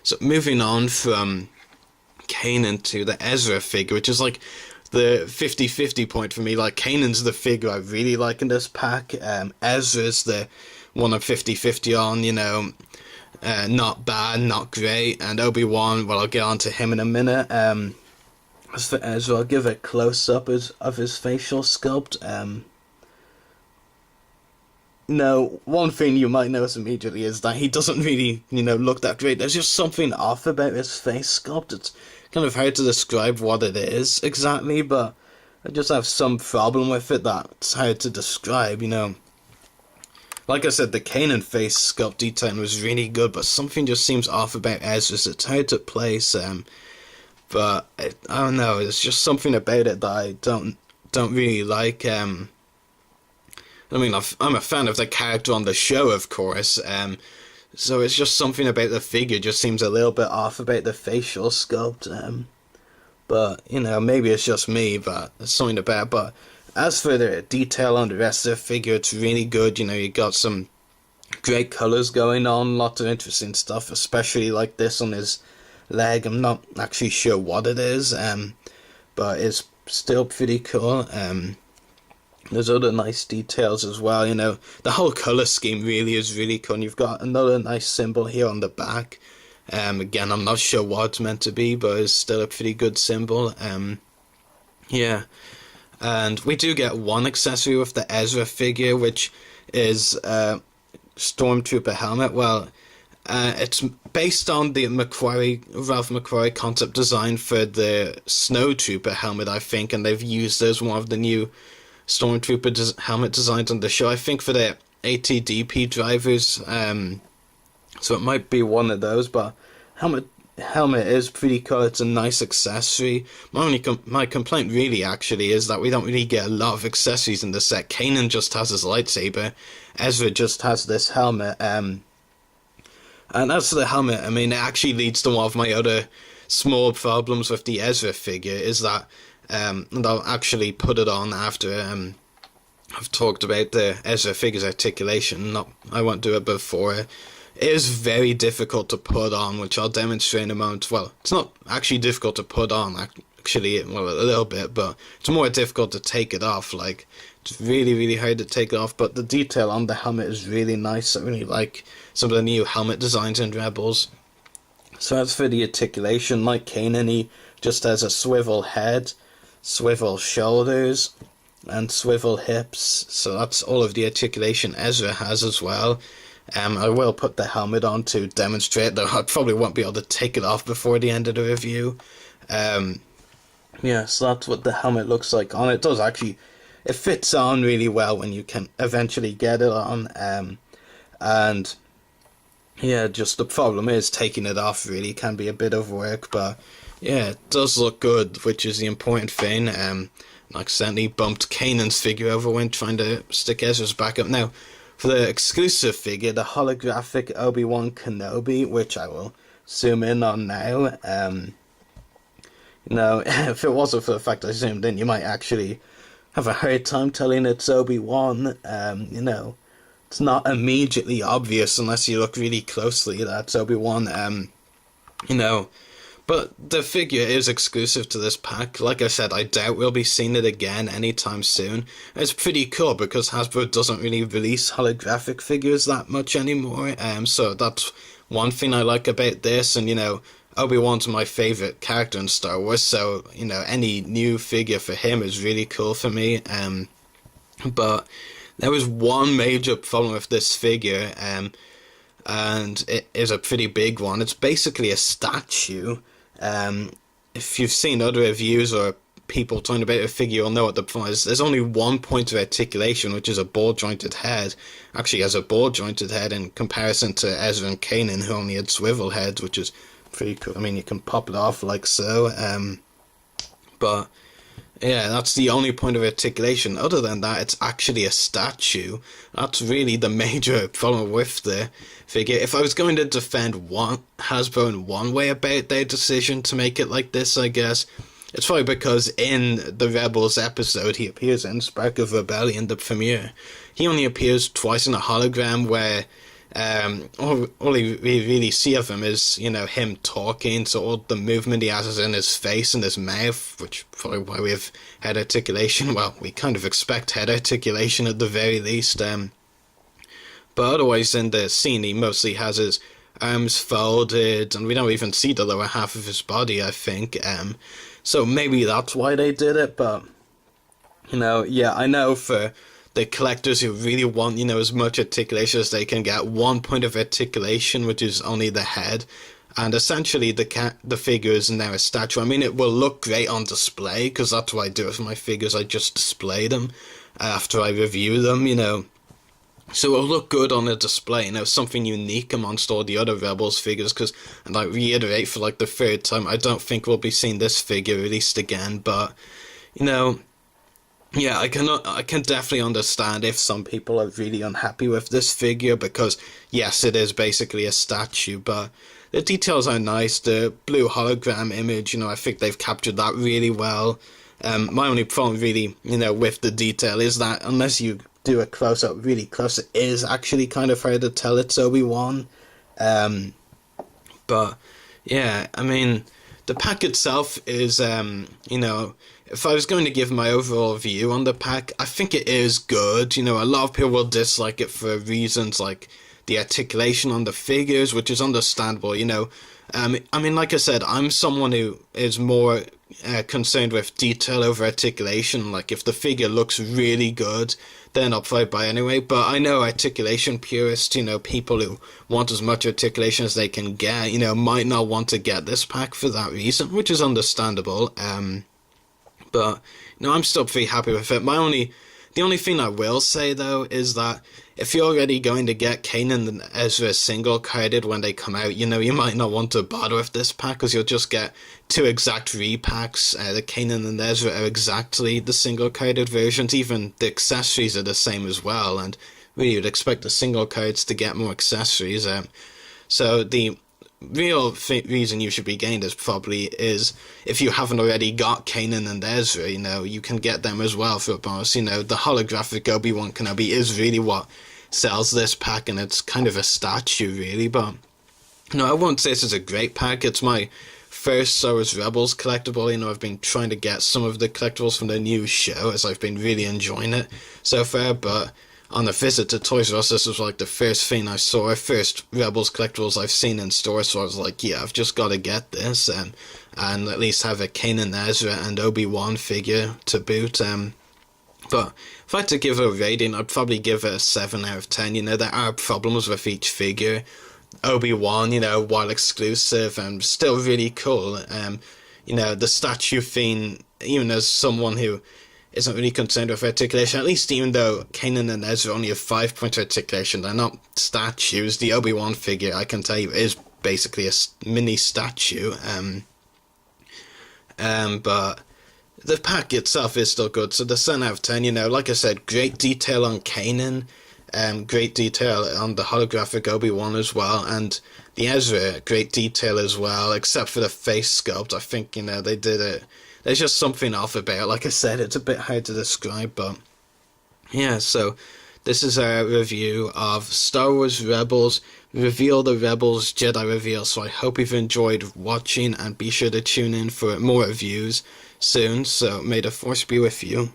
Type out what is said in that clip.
So moving on from Kanan to the Ezra figure, which is like the 50-50 point for me. Like, Kanan's the figure I really like in this pack. Ezra's the one I'm 50-50 on, you know. Not bad, not great. And Obi-Wan, well, I'll get on to him in a minute. As for Ezra, I'll give a close-up of his facial sculpt. No, one thing you might notice immediately is that he doesn't really, you know, look that great. There's just something off about his face sculpt. It's kind of hard to describe what it is exactly, but I just have some problem with it that's hard to describe, you know. Like I said, the Kanan face sculpt detailing was really good, but something just seems off about Ezra's. It's hard to place, but I don't know. There's just something about it that I don't really like. I mean, I'm a fan of the character on the show, of course, so it's just something about the figure just seems a little bit off about the facial sculpt, but, you know, maybe it's just me, but there's something about it. But as for the detail on the rest of the figure, it's really good. You know, you got some great colours going on, lots of interesting stuff, especially like this on his leg. I'm not actually sure what it is, but it's still pretty cool. There's other nice details as well, you know. The whole colour scheme really is really cool. And you've got another nice symbol here on the back. Again, I'm not sure what it's meant to be, but it's still a pretty good symbol. Yeah. And we do get one accessory with the Ezra figure, which is Stormtrooper helmet. Well, it's based on the Ralph McQuarrie concept design for the Snowtrooper helmet, I think, and they've used it as one of the new Stormtrooper helmet designs on the show, I think, for the ATDP drivers, so it might be one of those, but helmet is pretty cool. It's a nice accessory. My complaint really actually is that we don't really get a lot of accessories in the set. Kanan just has his lightsaber, Ezra just has this helmet, and as for the helmet, I mean, it actually leads to one of my other small problems with the Ezra figure, is that and I'll actually put it on after I've talked about the Ezra figure's articulation. I won't do it before. It is very difficult to put on, which I'll demonstrate in a moment. Well, it's not actually difficult to put on, actually, well, a little bit, but it's more difficult to take it off. Like, it's really, really hard to take it off, but the detail on the helmet is really nice. I really like some of the new helmet designs in Rebels. So as for the articulation, like Kanan, he just has a swivel head, swivel shoulders, and swivel hips. So that's all of the articulation Ezra has as well. I will put the helmet on to demonstrate, though I probably won't be able to take it off before the end of the review. Yeah, so that's what the helmet looks like on it. It fits on really well when you can eventually get it on. And yeah, just the problem is taking it off really can be a bit of work, but yeah, it does look good, which is the important thing. I accidentally bumped Kanan's figure over when trying to stick Ezra's back up. Now, for the exclusive figure, the holographic Obi-Wan Kenobi, which I will zoom in on now. You know, if it wasn't for the fact I zoomed in, you might actually have a hard time telling it's Obi-Wan. You know, it's not immediately obvious unless you look really closely that it's Obi-Wan. You know, but the figure is exclusive to this pack. Like I said, I doubt we'll be seeing it again anytime soon. It's pretty cool because Hasbro doesn't really release holographic figures that much anymore. So that's one thing I like about this. And, you know, Obi-Wan's my favourite character in Star Wars, so, you know, any new figure for him is really cool for me. But there was one major problem with this figure, and it is a pretty big one. It's basically a statue. If you've seen other reviews or people talking about a figure, you'll know what the problem is. There's only one point of articulation, which is a ball-jointed head. Actually, has a ball-jointed head in comparison to Ezra and Kanan, who only had swivel heads, which is pretty cool. I mean, you can pop it off like so. But yeah, that's the only point of articulation. Other than that, it's actually a statue. That's really the major problem with the figure. If I was going to defend Hasbro in one way about their decision to make it like this, I guess, it's probably because in the Rebels episode he appears in Spark of Rebellion, the premiere, he only appears twice in a hologram where All you really see of him is, him talking, so all the movement he has is in his face and his mouth, which probably why we have head articulation. Well, we kind of expect head articulation at the very least. But otherwise in the scene he mostly has his arms folded, and we don't even see the lower half of his body, I think. So maybe that's why they did it, but, yeah, I know for the collectors who really want, as much articulation as they can get, one point of articulation, which is only the head, and essentially the figure is now a statue. I mean, it will look great on display, because that's what I do with my figures. I just display them after I review them, So it'll look good on a display, something unique amongst all the other Rebels figures, because, and I reiterate for like the third time, I don't think we'll be seeing this figure released again, but, yeah, I can definitely understand if some people are really unhappy with this figure, because, yes, it is basically a statue, but the details are nice. The blue hologram image, I think they've captured that really well. My only problem really, with the detail is that unless you do a close-up really close, it is actually kind of hard to tell it's Obi-Wan. But, yeah, I mean, the pack itself is, if I was going to give my overall view on the pack, I think it is good. A lot of people will dislike it for reasons like the articulation on the figures, which is understandable, I mean, like I said, I'm someone who is more concerned with detail over articulation. Like, if the figure looks really good, then I'll probably buy anyway. But I know articulation purists, people who want as much articulation as they can get, might not want to get this pack for that reason, which is understandable. But, I'm still pretty happy with it. The only thing I will say, though, is that if you're already going to get Kanan and Ezra single-carded when they come out, you might not want to bother with this pack, because you'll just get two exact repacks. The Kanan and Ezra are exactly the single-carded versions. Even the accessories are the same as well, and really you'd expect the single cards to get more accessories. So the real reason you should be getting this probably is if you haven't already got Kanan and Ezra, you can get them as well for a bonus. The holographic Obi-Wan Kenobi is really what sells this pack, and it's kind of a statue really. But I won't say this is a great pack. It's my first Star Wars Rebels collectible. I've been trying to get some of the collectibles from the new show, as I've been really enjoying it so far, but on a visit to Toys R Us, this was like the first thing I saw, first Rebels collectibles I've seen in store, so I was like, yeah, I've just got to get this, and at least have a Kanan, Ezra, and Obi-Wan figure to boot. But if I had to give it a rating, I'd probably give it a 7 out of 10. There are problems with each figure. Obi-Wan, while exclusive and still really cool, the statue thing, even as someone who isn't really concerned with articulation, at least even though Kanan and Ezra only have 5-point articulation, they're not statues. The Obi-Wan figure, I can tell you, is basically a mini statue. But the pack itself is still good, so the 7 out of 10, like I said, great detail on Kanan, great detail on the holographic Obi-Wan as well, and the Ezra, great detail as well, except for the face sculpt. I think, they did it. There's just something off about it. Like I said, it's a bit hard to describe, but yeah, so this is our review of Star Wars Rebels, Reveal the Rebels Jedi Reveal. So I hope you've enjoyed watching, and be sure to tune in for more reviews soon. So may the Force be with you.